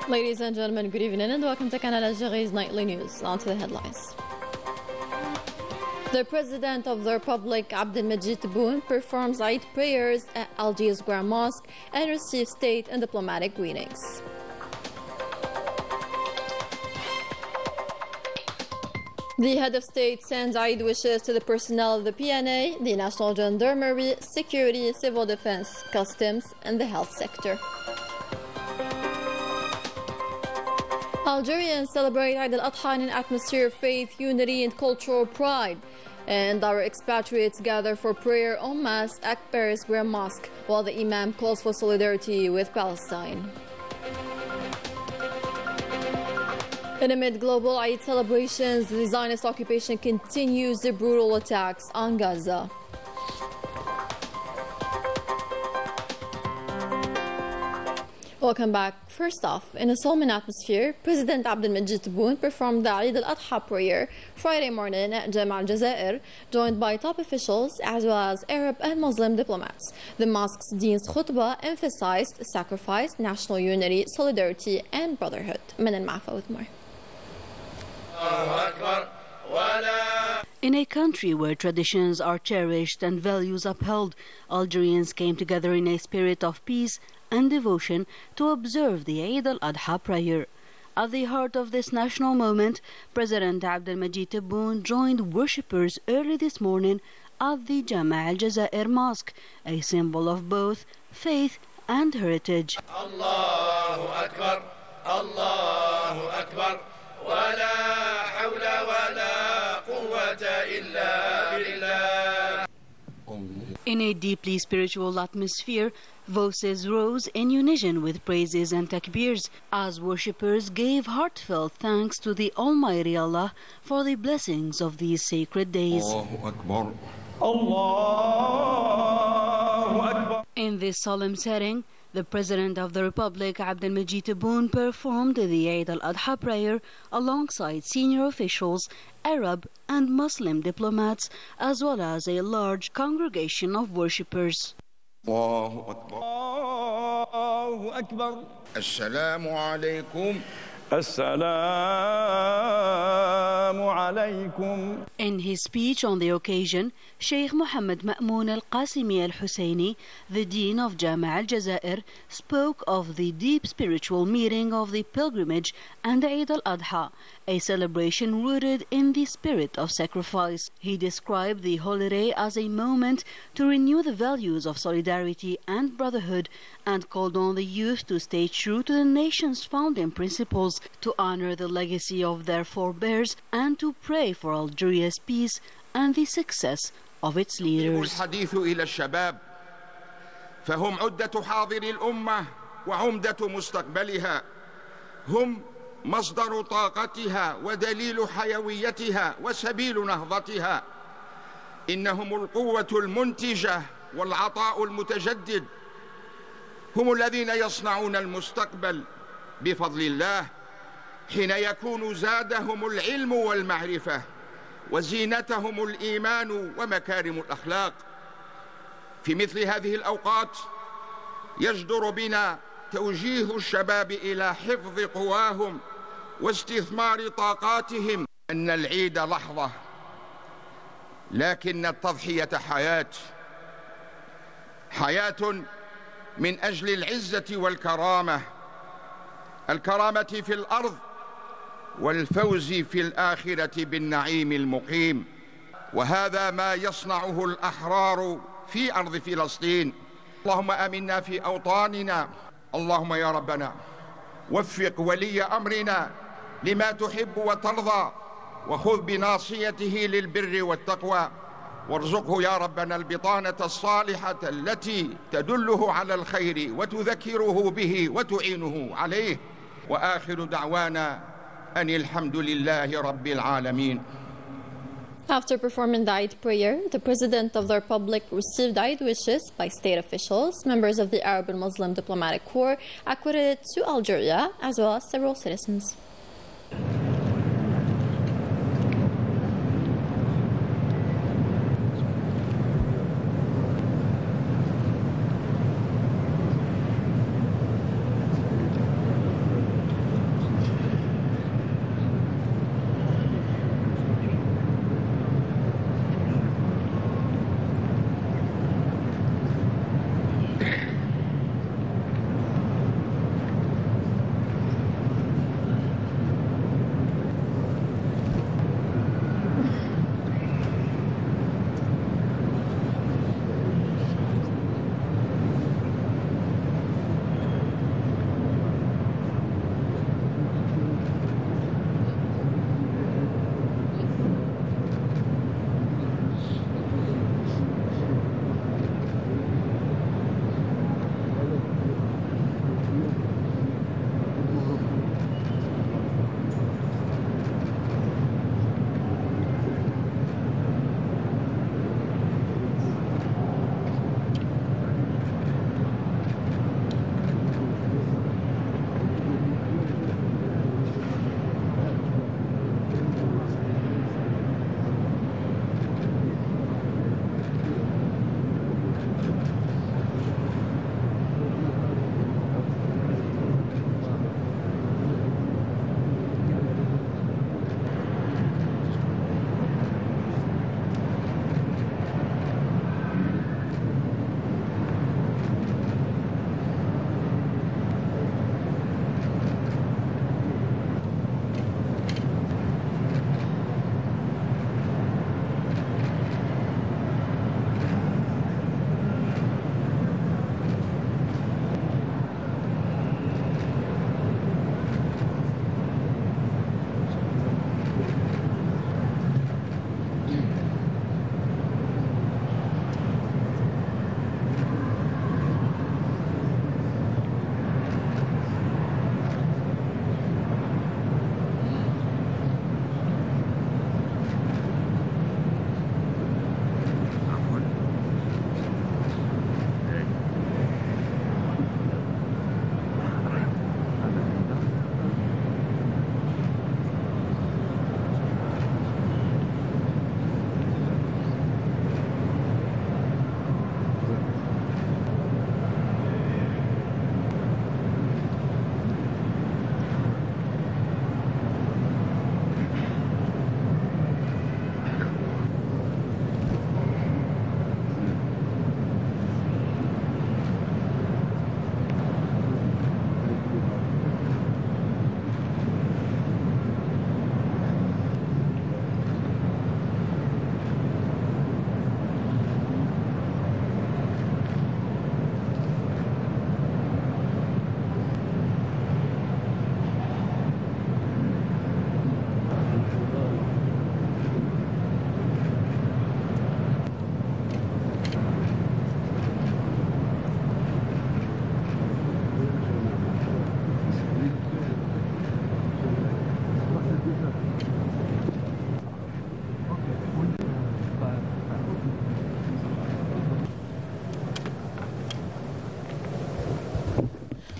Ladies and gentlemen, good evening and welcome to Canal Algeria's Nightly News. On to the headlines. The President of the Republic, Abdelmajid Tebboune, performs Eid prayers at Algiers Grand Mosque and receives state and diplomatic greetings. The head of state sends Eid wishes to the personnel of the PNA, the National Gendarmerie, Security, Civil Defense, Customs, and the health sector. Algerians celebrate Eid al-Adha in an atmosphere of faith, unity, and cultural pride. And our expatriates gather for prayer en masse at Paris Grand Mosque, while the Imam calls for solidarity with Palestine. And amid global Eid celebrations, the Zionist occupation continues the brutal attacks on Gaza. Welcome back. First off, in a solemn atmosphere, President Abdelmajid Tebboune performed the Eid al-Adha prayer Friday morning at Jama' al-Jazair, joined by top officials as well as Arab and Muslim diplomats. The mosque's Dean's khutbah emphasized sacrifice, national unity, solidarity, and brotherhood. من المعفى with more. In a country where traditions are cherished and values upheld, Algerians came together in a spirit of peace and devotion to observe the Eid al-Adha prayer. At the heart of this national moment, President Abdelmajid Tebboune joined worshippers early this morning at the Jama' al-Jazair Mosque, a symbol of both faith and heritage. Allahu Akbar, Allahu Akbar, wa la hawla wa la quwwata illa billah. In a deeply spiritual atmosphere, voices rose in unison with praises and takbirs as worshippers gave heartfelt thanks to the Almighty Allah for the blessings of these sacred days. Allahu Akbar, Allahu Akbar. In this solemn setting, the President of the Republic, Abdelmajid Tebboune, performed the Eid al-Adha prayer alongside senior officials, Arab and Muslim diplomats, as well as a large congregation of worshippers. Allahu Akbar, Allahu Akbar. Assalamu alaikum. Assalamu alaikum. In his speech on the occasion, Sheikh Mohammed Ma'moun al-Qasimi al-Husseini, the Dean of Jama' al-Jazair, spoke of the deep spiritual meaning of the pilgrimage and Eid al-Adha, a celebration rooted in the spirit of sacrifice. He described the holiday as a moment to renew the values of solidarity and brotherhood and called on the youth to stay true to the nation's founding principles, to honor the legacy of their forebears, and to pray for Algeria's peace and the success of its leaders. الحديث إلى الشباب فهم عدة حاضر الأمة وعمدة مستقبلها، هم مصدر طاقتها ودليل حيويتها وسبيل نهضتها، إنهم القوة المنتجة والعطاء المتجدد، هم الذين يصنعون المستقبل بفضل الله حين يكون زادهم العلم والمعرفة وزينتهم الإيمان ومكارم الأخلاق. في مثل هذه الأوقات يجدر بنا توجيه الشباب إلى حفظ قواهم واستثمار طاقاتهم. أن العيد لحظة لكن التضحية حياة من أجل العزة والكرامة، الكرامة في الأرض والفوز في الآخرة بالنعيم المقيم. وهذا ما يصنعه الأحرار في أرض فلسطين. اللهم آمنا في أوطاننا، اللهم يا ربنا وفق ولي أمرنا لما تحب وترضى وخذ بناصيته للبر والتقوى، وارزقه يا ربنا البطانة الصالحة التي تدله على الخير وتذكره به وتعينه عليه. وآخر دعوانا أن الحمد لله رب العالمين. After performing the Eid prayer, the President of the Republic received Eid wishes by state officials, members of the Arab and Muslim diplomatic corps accredited to Algeria, as well as several citizens.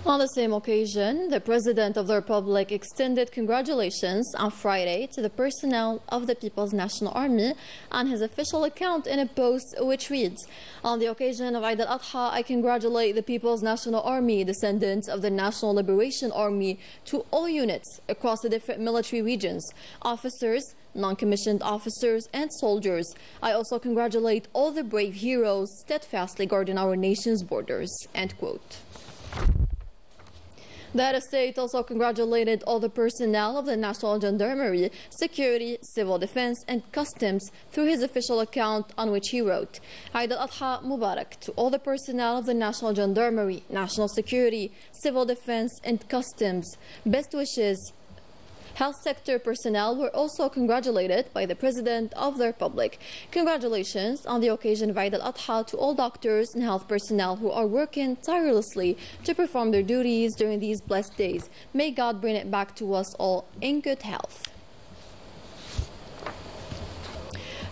On the same occasion, the President of the Republic extended congratulations on Friday to the personnel of the People's National Army on his official account in a post which reads, "On the occasion of Eid al-Adha, I congratulate the People's National Army, descendants of the National Liberation Army, to all units across the different military regions, officers, non-commissioned officers and soldiers. I also congratulate all the brave heroes steadfastly guarding our nation's borders." End quote. The head of state also congratulated all the personnel of the National Gendarmerie, Security, Civil Defense and Customs through his official account, on which he wrote, "Eid al-Adha Mubarak to all the personnel of the National Gendarmerie, National Security, Civil Defense and Customs. Best wishes." Health sector personnel were also congratulated by the President of the Republic. Congratulations on the occasion of Eid al-Adha to all doctors and health personnel who are working tirelessly to perform their duties during these blessed days. May God bring it back to us all in good health.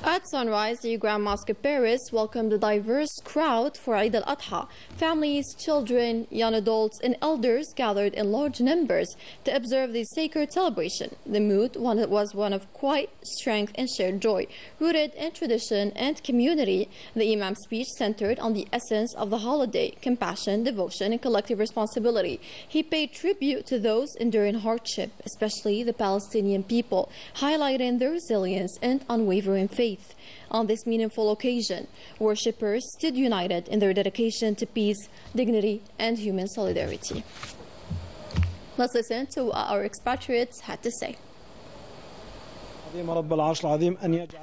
At sunrise, the Grand Mosque of Paris welcomed a diverse crowd for Eid al-Adha. Families, children, young adults, and elders gathered in large numbers to observe the sacred celebration. The mood was one of quiet strength and shared joy, rooted in tradition and community. The Imam's speech centered on the essence of the holiday: compassion, devotion, and collective responsibility. He paid tribute to those enduring hardship, especially the Palestinian people, highlighting their resilience and unwavering faith. On this meaningful occasion, worshippers stood united in their dedication to peace, dignity, and human solidarity. Let's listen to what our expatriates had to say.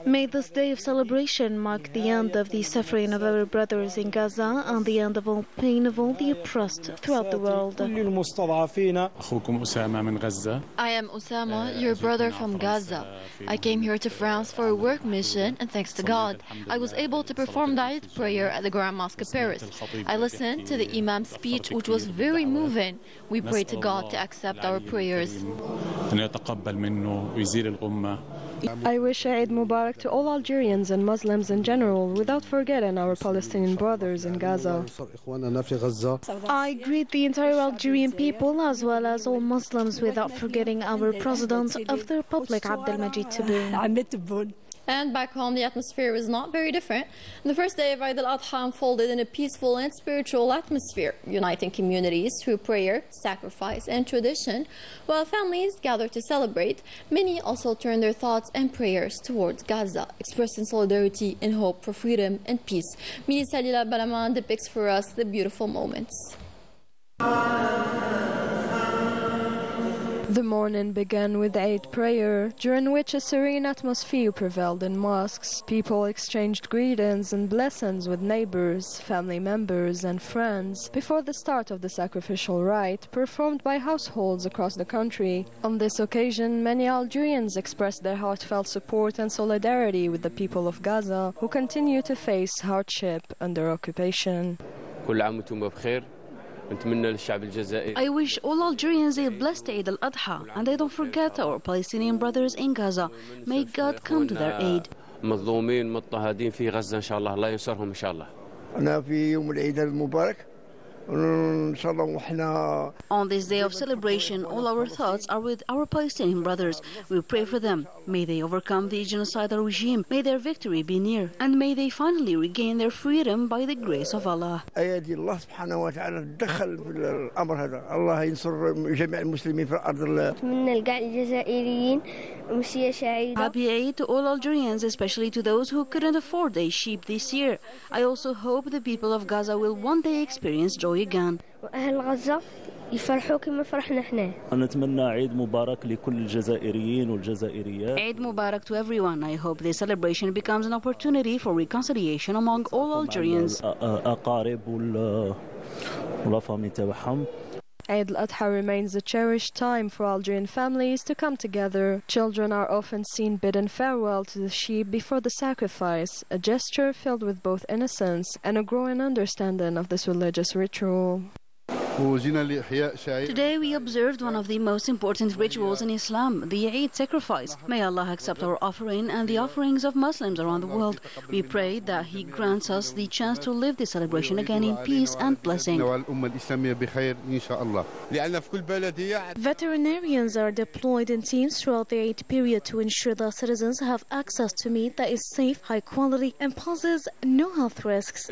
May this day of celebration mark the end of the suffering of our brothers in Gaza and the end of all pain of all the oppressed throughout the world. I am Osama, your brother from Gaza. I came here to France for a work mission, and thanks to God, I was able to perform the Eid prayer at the Grand Mosque of Paris. I listened to the Imam's speech, which was very moving. We pray to God to accept our prayers. I wish Eid Mubarak to all Algerians and Muslims in general, without forgetting our Palestinian brothers in Gaza. I greet the entire Algerian people as well as all Muslims, without forgetting our President of the Republic, Abdelmajid Tebboune. And back home, the atmosphere was not very different. The first day of Eid al-Adha unfolded in a peaceful and spiritual atmosphere, uniting communities through prayer, sacrifice, and tradition. While families gathered to celebrate, many also turned their thoughts and prayers towards Gaza, expressing solidarity and hope for freedom and peace. Mini Salila Balaman depicts for us the beautiful moments. The morning began with Eid prayer, during which a serene atmosphere prevailed in mosques. People exchanged greetings and blessings with neighbors, family members, and friends before the start of the sacrificial rite performed by households across the country. On this occasion, many Algerians expressed their heartfelt support and solidarity with the people of Gaza, who continue to face hardship under occupation. I wish all Algerians a blessed Eid al-Adha, and I don't forget our Palestinian brothers in Gaza. May God come to their aid. On this day of celebration, all our thoughts are with our Palestinian brothers. We pray for them. May they overcome the genocidal regime. May their victory be near. And may they finally regain their freedom by the grace of Allah. أيدي الله سبحانه وتعالى تدخل في الأمر هذا. الله ينصر جميع المسلمين في الأرض. أتمنى لجميع الجزائريين أمسية سعيدة. Happy Eid to all Algerians, especially to those who couldn't afford a sheep this year. I also hope the people of Gaza will one day experience joy again. وأهل غزة يفرحوا كما فرحنا احنا. نتمنى عيد مبارك لكل الجزائريين والجزائريات. Eid Mubarak to everyone. I hope this celebration becomes an opportunity for reconciliation among all Algerians. الأقارب ولا فامي تاعهم. Eid al-Adha remains a cherished time for Algerian families to come together. Children are often seen bidding farewell to the sheep before the sacrifice, a gesture filled with both innocence and a growing understanding of this religious ritual. Today we observed one of the most important rituals in Islam, the Eid sacrifice. May Allah accept our offering and the offerings of Muslims around the world. We pray that He grants us the chance to live this celebration again in peace and blessing. Veterinarians are deployed in teams throughout the Eid period to ensure that citizens have access to meat that is safe, high quality, and poses no health risks.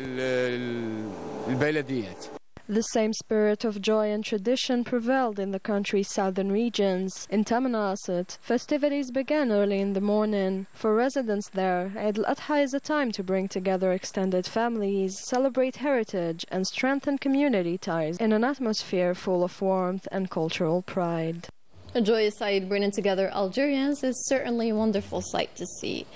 The same spirit of joy and tradition prevailed in the country's southern regions. In Tamanrasset, festivities began early in the morning. For residents there, Eid al-Adha is a time to bring together extended families, celebrate heritage, and strengthen community ties in an atmosphere full of warmth and cultural pride. A joyous Eid bringing together Algerians is certainly a wonderful sight to see.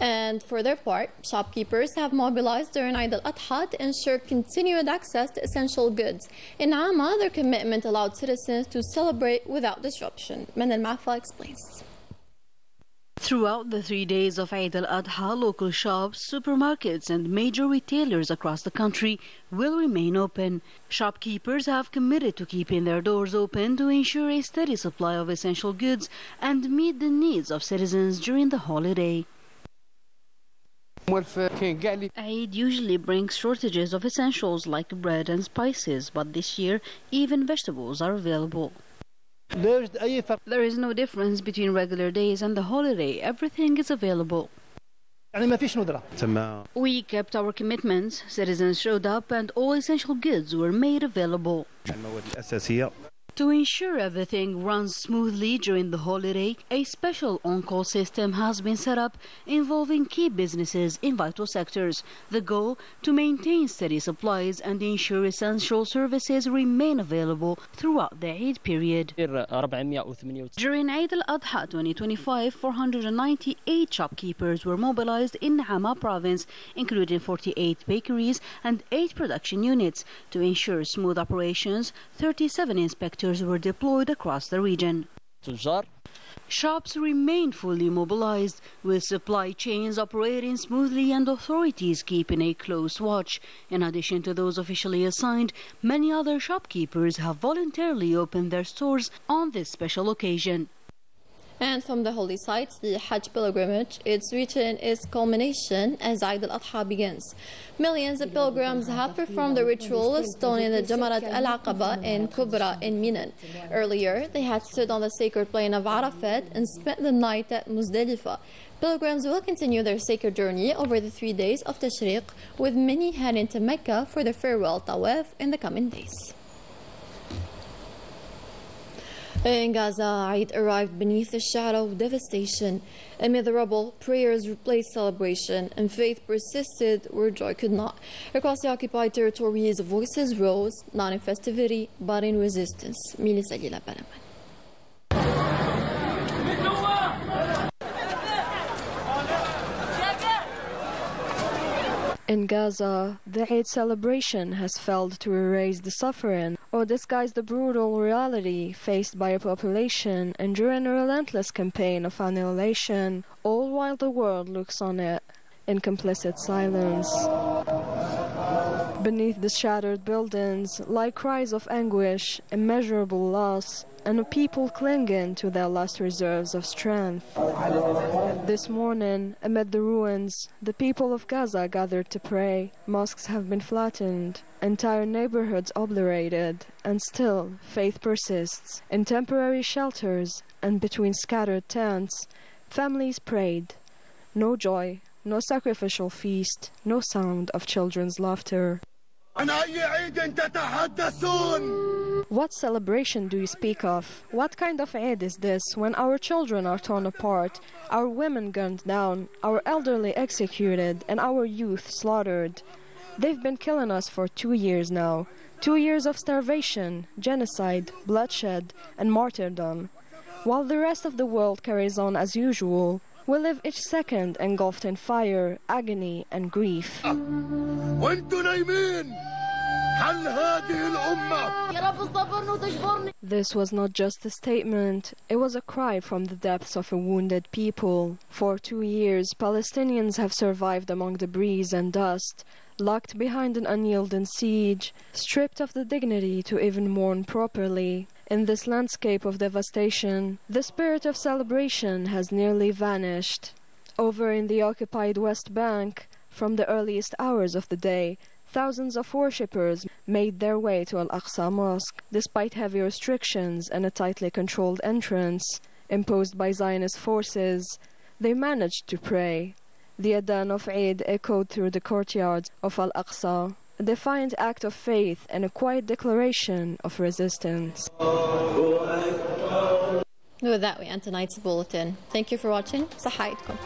And for their part, shopkeepers have mobilized during Eid al-Adha to ensure continued access to essential goods. In Amma, their commitment allowed citizens to celebrate without disruption. Man al-Mafa explains. Throughout the 3 days of Eid al-Adha, local shops, supermarkets and major retailers across the country will remain open. Shopkeepers have committed to keeping their doors open to ensure a steady supply of essential goods and meet the needs of citizens during the holiday. Eid usually brings shortages of essentials like bread and spices, but this year even vegetables are available. There is no difference between regular days and the holiday. Everything is available. We kept our commitments. Citizens showed up and all essential goods were made available. To ensure everything runs smoothly during the holiday, a special on-call system has been set up involving key businesses in vital sectors. The goal, to maintain steady supplies and ensure essential services remain available throughout the Eid period. During Eid al-Adha 2025, 498 shopkeepers were mobilized in Hama province, including 48 bakeries and 8 production units. To ensure smooth operations, 37 inspectors were deployed across the region. Shops remain fully mobilized, with supply chains operating smoothly and authorities keeping a close watch. In addition to those officially assigned, many other shopkeepers have voluntarily opened their stores on this special occasion. And from the holy sites, the Hajj pilgrimage, it's reaching its culmination as Eid al-Adha begins. Millions of pilgrims have performed the ritual of stoning the Jamarat al-Aqaba in Kubra in Mina. Earlier, they had stood on the sacred plain of Arafat and spent the night at Muzdalifah. Pilgrims will continue their sacred journey over the 3 days of Tashriq, with many heading to Mecca for the farewell tawaf in the coming days. In Gaza, Eid arrived beneath a shadow of devastation. Amid the rubble, prayers replaced celebration, and faith persisted where joy could not. Across the occupied territories, voices rose, not in festivity, but in resistance. Milisa Lila Baraman. In Gaza, the Eid celebration has failed to erase the suffering or disguise the brutal reality faced by a population enduring a relentless campaign of annihilation, all while the world looks on it in complicit silence. Beneath the shattered buildings lie cries of anguish, immeasurable loss, and a people clinging to their last reserves of strength. This morning, amid the ruins, the people of Gaza gathered to pray. Mosques have been flattened, entire neighborhoods obliterated, and still faith persists. In temporary shelters and between scattered tents, families prayed. No joy, no sacrificial feast, no sound of children's laughter. What celebration do you speak of? What kind of Eid is this when our children are torn apart, our women gunned down, our elderly executed, and our youth slaughtered? They've been killing us for 2 years now. 2 years of starvation, genocide, bloodshed, and martyrdom. While the rest of the world carries on as usual, we live each second engulfed in fire, agony, and grief. This was not just a statement, it was a cry from the depths of a wounded people. For 2 years, Palestinians have survived among the breeze and dust, locked behind an unyielding siege, stripped of the dignity to even mourn properly. In this landscape of devastation, the spirit of celebration has nearly vanished. Over in the occupied West Bank, from the earliest hours of the day, thousands of worshippers made their way to Al-Aqsa Mosque, despite heavy restrictions and a tightly controlled entrance imposed by Zionist forces. They managed to pray. The Adhan of Eid echoed through the courtyards of Al-Aqsa, a defiant act of faith and a quiet declaration of resistance. With that, we end tonight's bulletin. Thank you for watching. Sahaitkum.